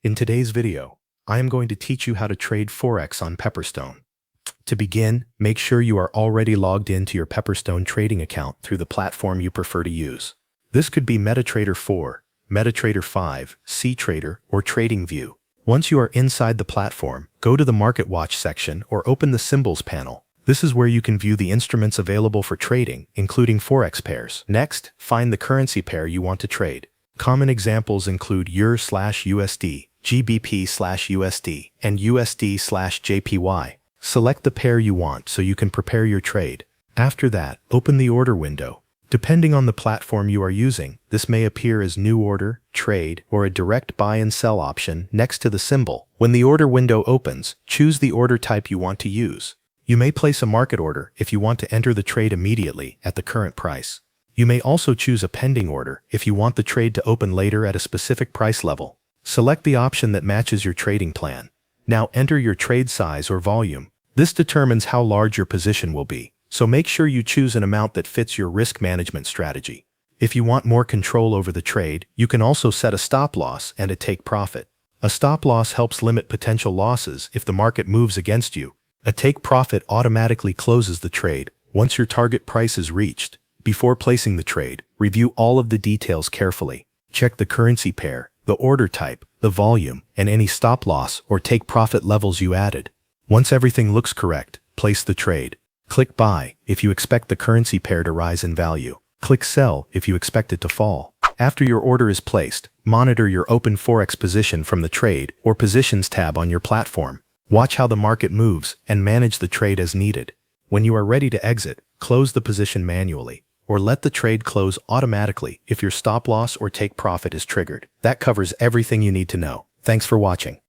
In today's video, I am going to teach you how to trade Forex on Pepperstone. To begin, make sure you are already logged into your Pepperstone trading account through the platform you prefer to use. This could be MetaTrader 4, MetaTrader 5, CTrader, or TradingView. Once you are inside the platform, go to the Market Watch section or open the Symbols panel. This is where you can view the instruments available for trading, including Forex pairs. Next, find the currency pair you want to trade. Common examples include EUR/USD, GBP/USD, and USD/JPY. Select the pair you want so you can prepare your trade. After that, open the order window. Depending on the platform you are using, this may appear as New Order, Trade, or a direct buy and sell option next to the symbol. When the order window opens, choose the order type you want to use. You may place a market order if you want to enter the trade immediately at the current price. You may also choose a pending order if you want the trade to open later at a specific price level. Select the option that matches your trading plan. Now enter your trade size or volume. This determines how large your position will be, so make sure you choose an amount that fits your risk management strategy. If you want more control over the trade, you can also set a stop loss and a take profit. A stop loss helps limit potential losses if the market moves against you. A take profit automatically closes the trade once your target price is reached. Before placing the trade, review all of the details carefully. Check the currency pair, the order type, the volume, and any stop loss or take profit levels you added. Once everything looks correct, place the trade. Click Buy if you expect the currency pair to rise in value. Click Sell if you expect it to fall. After your order is placed, monitor your open Forex position from the Trade or Positions tab on your platform. Watch how the market moves and manage the trade as needed. When you are ready to exit, close the position manually, or let the trade close automatically if your stop loss or take profit is triggered. That covers everything you need to know. Thanks for watching.